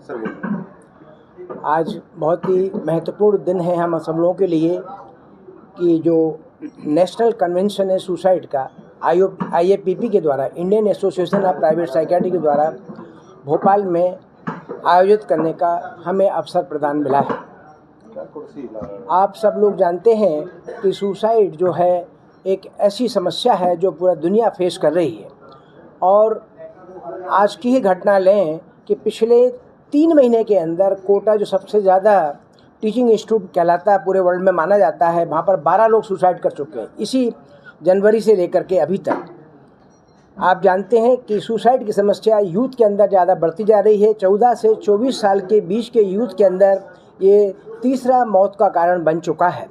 आज बहुत ही महत्वपूर्ण दिन है हम सब लोगों के लिए कि जो नेशनल कन्वेंशन है सुसाइड का IAPP के द्वारा, Indian association of private psychiatry के द्वारा भोपाल में आयोजित करने का हमें अवसर प्रदान मिला है। आप सब लोग जानते हैं कि सुसाइड जो है एक ऐसी समस्या है जो पूरा दुनिया फेस कर रही है। और आज की ही घटना लें कि पिछले 3 महीने के अंदर कोटा जो सबसे ज़्यादा टीचिंग इंस्टीट्यूट कहलाता है पूरे वर्ल्ड में माना जाता है, वहाँ पर 12 लोग सुसाइड कर चुके हैं इसी जनवरी से लेकर के अभी तक। आप जानते हैं कि सुसाइड की समस्या यूथ के अंदर ज़्यादा बढ़ती जा रही है। 14 से 24 साल के बीच के यूथ के अंदर ये तीसरा मौत का कारण बन चुका है।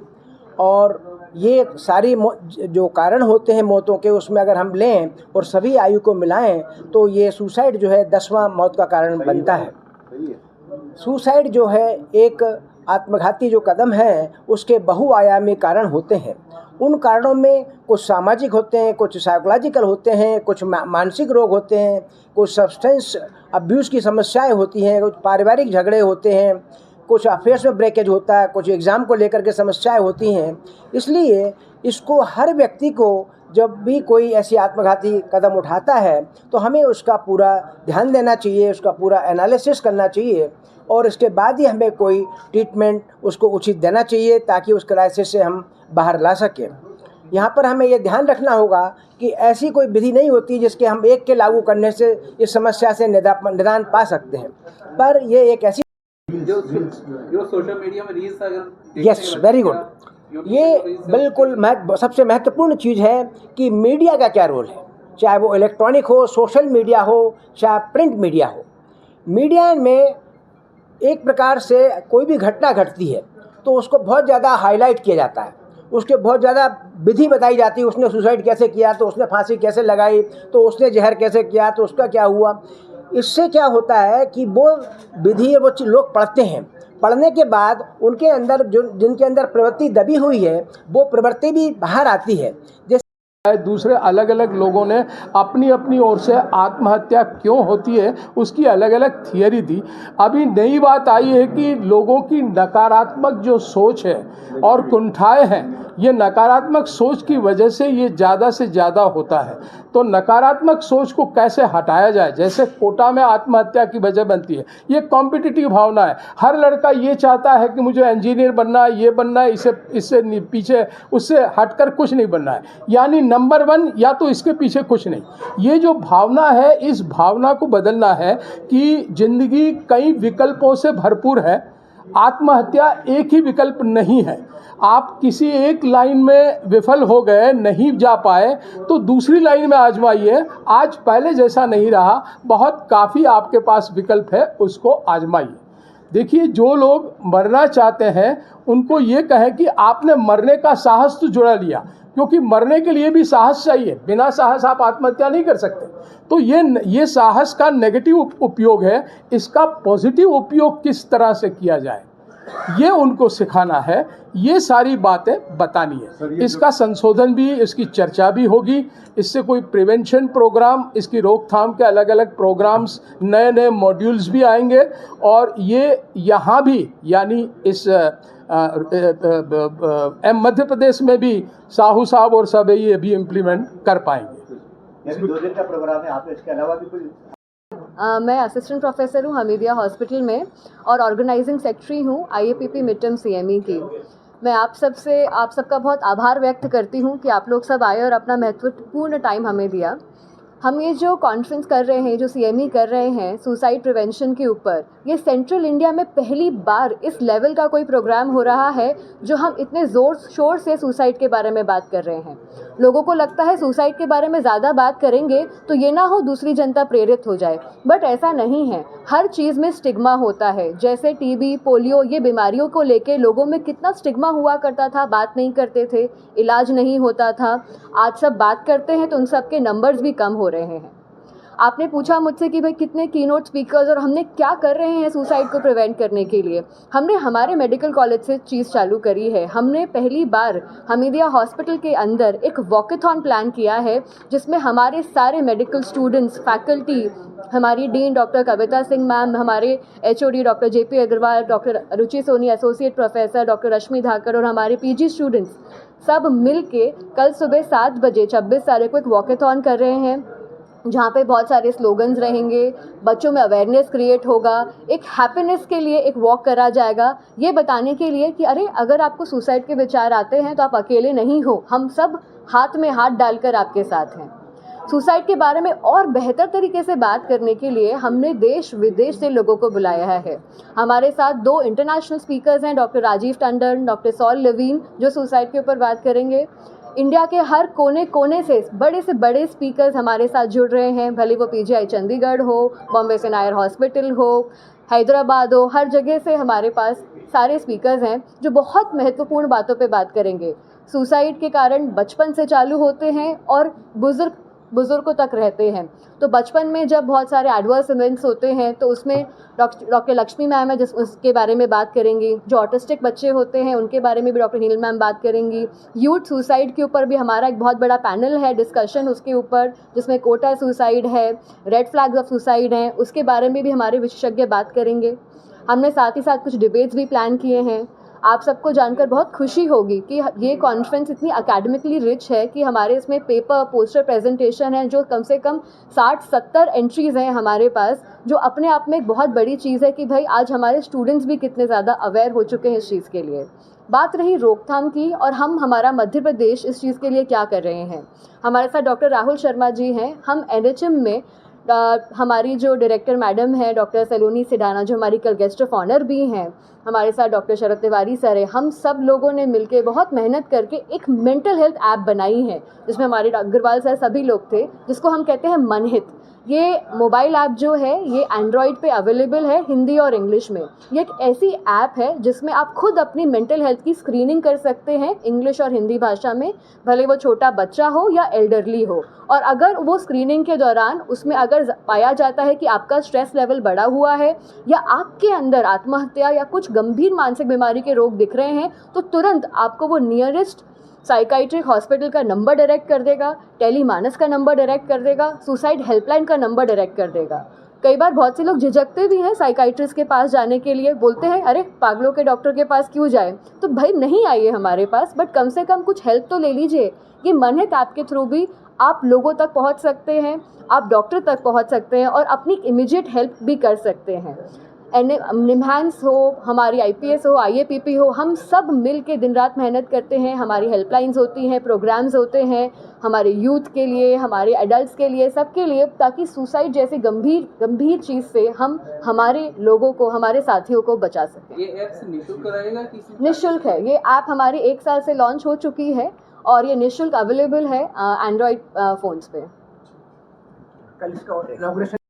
और ये सारी जो कारण होते हैं मौतों के, उसमें अगर हम लें और सभी आयु को मिलाएं तो ये सुसाइड जो है 10वां मौत का कारण बनता है। सुसाइड जो है एक आत्मघाती जो कदम है उसके बहुआयामी कारण होते हैं। उन कारणों में कुछ सामाजिक होते हैं, कुछ साइकोलॉजिकल होते हैं, कुछ मानसिक रोग होते हैं, कुछ सब्सटेंस अब्यूज़ की समस्याएं होती हैं, कुछ पारिवारिक झगड़े होते हैं, कुछ अफेयर्स में ब्रेकेज होता है, कुछ एग्ज़ाम को लेकर के समस्याएं होती हैं। इसलिए इसको हर व्यक्ति को जब भी कोई ऐसी आत्मघाती कदम उठाता है तो हमें उसका पूरा ध्यान देना चाहिए, उसका पूरा एनालिसिस करना चाहिए और इसके बाद ही हमें कोई ट्रीटमेंट उसको उचित देना चाहिए ताकि उस क्राइसिस से हम बाहर ला सकें। यहाँ पर हमें ये ध्यान रखना होगा कि ऐसी कोई विधि नहीं होती जिसके हम एक के लागू करने से इस समस्या से निदान पा सकते हैं, पर ये एक ऐसी जो सोशल मीडिया में रील्स अगर यस वेरी गुड, ये बिल्कुल सबसे महत्वपूर्ण चीज़ है कि मीडिया का क्या रोल है, चाहे वो इलेक्ट्रॉनिक हो, सोशल मीडिया हो, चाहे प्रिंट मीडिया हो। मीडिया में एक प्रकार से कोई भी घटना घटती है तो उसको बहुत ज़्यादा हाईलाइट किया जाता है, उसके बहुत ज़्यादा विधि बताई जाती है। उसने सुसाइड कैसे किया तो उसने फांसी कैसे लगाई, तो उसने जहर कैसे किया तो उसका क्या हुआ। इससे क्या होता है कि वो विधि वो लोग पढ़ते हैं, पढ़ने के बाद उनके अंदर जिनके अंदर प्रवृत्ति दबी हुई है वो प्रवृत्ति भी बाहर आती है। दूसरे अलग अलग लोगों ने अपनी अपनी ओर से आत्महत्या क्यों होती है उसकी अलग अलग थियरी दी। अभी नई बात आई है कि लोगों की नकारात्मक जो सोच है और कुंठाएं हैं, ये नकारात्मक सोच की वजह से ये ज़्यादा से ज़्यादा होता है। तो नकारात्मक सोच को कैसे हटाया जाए, जैसे कोटा में आत्महत्या की वजह बनती है, ये कॉम्पिटिटिव भावना है। हर लड़का ये चाहता है कि मुझे इंजीनियर बनना है, ये बनना है, इससे पीछे उससे हटकर कुछ नहीं बनना है, यानी नंबर 1 या तो इसके पीछे कुछ नहीं। ये जो भावना है, इस भावना को बदलना है कि जिंदगी कई विकल्पों से भरपूर है, आत्महत्या एक ही विकल्प नहीं है। आप किसी एक लाइन में विफल हो गए, नहीं जा पाए, तो दूसरी लाइन में आजमाइए। आज पहले जैसा नहीं रहा, बहुत काफ़ी आपके पास विकल्प है, उसको आजमाइए। देखिए, जो लोग मरना चाहते हैं उनको ये कहें कि आपने मरने का साहस तो जुड़ा लिया, क्योंकि मरने के लिए भी साहस चाहिए, बिना साहस आप आत्महत्या नहीं कर सकते। तो ये साहस का नेगेटिव उपयोग है, इसका पॉजिटिव उपयोग किस तरह से किया जाए ये उनको सिखाना है, ये सारी बातें बतानी है। इसका संशोधन भी, इसकी चर्चा भी होगी, इससे कोई प्रिवेंशन प्रोग्राम, इसकी रोकथाम के अलग अलग प्रोग्राम्स, नए नए मॉड्यूल्स भी आएंगे और ये यहाँ भी, यानी इस मध्य प्रदेश में भी साहू साहब और सब ये भी इम्प्लीमेंट कर पाएंगे। 2 दिन का प्रोग्राम है, आप इसके अलावा भी कोई? मैं असिस्टेंट प्रोफेसर हूँ हमीदिया हॉस्पिटल में और ऑर्गेनाइजिंग सेक्रेटरी हूँ IAPP मिड टर्म CME की। मैं आप सबका बहुत आभार व्यक्त करती हूँ कि आप लोग सब आए और अपना महत्वपूर्ण टाइम हमें दिया। हम ये जो कॉन्फ्रेंस कर रहे हैं, जो CME कर रहे हैं सुसाइड प्रिवेंशन के ऊपर, ये सेंट्रल इंडिया में पहली बार इस लेवल का कोई प्रोग्राम हो रहा है जो हम इतने ज़ोर शोर से सुसाइड के बारे में बात कर रहे हैं। लोगों को लगता है सुसाइड के बारे में ज़्यादा बात करेंगे तो ये ना हो दूसरी जनता प्रेरित हो जाए, बट ऐसा नहीं है। हर चीज़ में स्टिग्मा होता है, जैसे TB, पोलियो, ये बीमारियों को लेके लोगों में कितना स्टिग्मा हुआ करता था, बात नहीं करते थे, इलाज नहीं होता था। आज सब बात करते हैं तो उन सब के नंबर्स भी कम हो रहे हैं। आपने पूछा मुझसे कि भाई कितने कीनोट स्पीकर्स और हमने क्या कर रहे हैं सुसाइड को प्रिवेंट करने के लिए। हमने हमारे मेडिकल कॉलेज से चीज़ चालू करी है। हमने पहली बार हमीदिया हॉस्पिटल के अंदर एक वॉकेथॉन प्लान किया है, जिसमें हमारे सारे मेडिकल स्टूडेंट्स, फैकल्टी, हमारी dean doctor Kavita Singh ma'am, हमारे HOD doctor JP Agarwal, doctor Ruchi Soni associate professor, doctor Rashmi Dhakar और हमारे PG स्टूडेंट्स सब मिल के कल सुबह 7 बजे 26 तारीख को एक वॉकेथॉन कर रहे हैं, जहाँ पे बहुत सारे स्लोगन्स रहेंगे, बच्चों में अवेयरनेस क्रिएट होगा, एक हैप्पीनेस के लिए एक वॉक करा जाएगा, ये बताने के लिए कि अरे अगर आपको सुसाइड के विचार आते हैं तो आप अकेले नहीं हो, हम सब हाथ में हाथ डालकर आपके साथ हैं। सुसाइड के बारे में और बेहतर तरीके से बात करने के लिए हमने देश विदेश से लोगों को बुलाया है। हमारे साथ 2 इंटरनेशनल स्पीकर्स हैं, doctor Rajeev Tandon, doctor Saul Levine, जो सुसाइड के ऊपर बात करेंगे। इंडिया के हर कोने कोने से बड़े स्पीकर्स हमारे साथ जुड़ रहे हैं, भले वो PGI चंडीगढ़ हो, बॉम्बे से नायर हॉस्पिटल हो, हैदराबाद हो, हर जगह से हमारे पास सारे स्पीकर्स हैं जो बहुत महत्वपूर्ण बातों पे बात करेंगे। सुसाइड के कारण बचपन से चालू होते हैं और बुज़ुर्गों तक रहते हैं। तो बचपन में जब बहुत सारे एडवर्स इवेंट्स होते हैं तो उसमें डॉक्टर लक्ष्मी मैम है जिस उसके बारे में बात करेंगी। जो ऑटिस्टिक बच्चे होते हैं उनके बारे में भी डॉक्टर नील मैम बात करेंगी। यूथ सुसाइड के ऊपर भी हमारा एक बहुत बड़ा पैनल है डिस्कशन उसके ऊपर, जिसमें कोटा सुसाइड है, रेड फ्लैग्स ऑफ सुसाइड हैं, उसके बारे में भी हमारे विशेषज्ञ बात करेंगे। हमने साथ ही साथ कुछ डिबेट्स भी प्लान किए हैं। आप सबको जानकर बहुत खुशी होगी कि ये कॉन्फ्रेंस इतनी अकेडमिकली रिच है कि हमारे इसमें पेपर, पोस्टर, प्रेजेंटेशन है, जो कम से कम 60-70 एंट्रीज़ हैं हमारे पास, जो अपने आप में एक बहुत बड़ी चीज़ है कि भाई आज हमारे स्टूडेंट्स भी कितने ज़्यादा अवेयर हो चुके हैं इस चीज़ के लिए। बात रही रोकथाम की और हमारा मध्य प्रदेश इस चीज़ के लिए क्या कर रहे हैं। हमारे साथ डॉक्टर राहुल शर्मा जी हैं। हम NHM में हमारी जो डायरेक्टर मैडम है डॉक्टर सलोनी सिडाना, जो हमारी कल गेस्ट ऑफ ऑनर भी हैं, हमारे साथ डॉक्टर शरद तिवारी सर है। हम सब लोगों ने मिलकर बहुत मेहनत करके एक मेंटल हेल्थ ऐप बनाई है, जिसमें हमारे अग्रवाल सर सभी लोग थे, जिसको हम कहते हैं मनहित। ये मोबाइल ऐप जो है ये एंड्रॉयड पे अवेलेबल है हिंदी और इंग्लिश में। ये एक ऐसी ऐप है जिसमें आप खुद अपनी मेंटल हेल्थ की स्क्रीनिंग कर सकते हैं इंग्लिश और हिंदी भाषा में, भले वो छोटा बच्चा हो या एल्डरली हो। और अगर वो स्क्रीनिंग के दौरान उसमें अगर पाया जाता है कि आपका स्ट्रेस लेवल बढ़ा हुआ है या आपके अंदर आत्महत्या या कुछ गंभीर मानसिक बीमारी के रोग दिख रहे हैं, तो तुरंत आपको वो नियरेस्ट साइकाइट्रिक हॉस्पिटल का नंबर डायरेक्ट कर देगा, टेलीमानस का नंबर डायरेक्ट कर देगा, सुसाइड हेल्पलाइन का नंबर डायरेक्ट कर देगा। कई बार बहुत से लोग झिझकते भी हैं साइकाइट्रिस्ट के पास जाने के लिए, बोलते हैं अरे पागलों के डॉक्टर के पास क्यों जाए। तो भाई नहीं आइए हमारे पास, बट कम से कम कुछ हेल्प तो ले लीजिए। ये मनहित ऐप के थ्रू भी आप लोगों तक पहुंच सकते हैं, आप डॉक्टर तक पहुंच सकते हैं और अपनी इमीडिएट हेल्प भी कर सकते हैं। निम्हांस हो, हमारी IPS हो, IAPP हो, हम सब मिल के दिन रात मेहनत करते हैं। हमारी हेल्पलाइंस होती हैं, प्रोग्राम्स होते हैं हमारे यूथ के लिए, हमारे एडल्ट्स के लिए, सबके लिए, ताकि सुसाइड जैसे गंभीर चीज़ से हम हमारे लोगों को, हमारे साथियों को बचा सकें। ये ऐप निःशुल्क रहेगा? निःशुल्क है। ये ऐप हमारी 1 साल से लॉन्च हो चुकी है और ये निःशुल्क अवेलेबल है एंड्रॉयड फ़ोन्स पे। कल इसका इनॉग्रेशन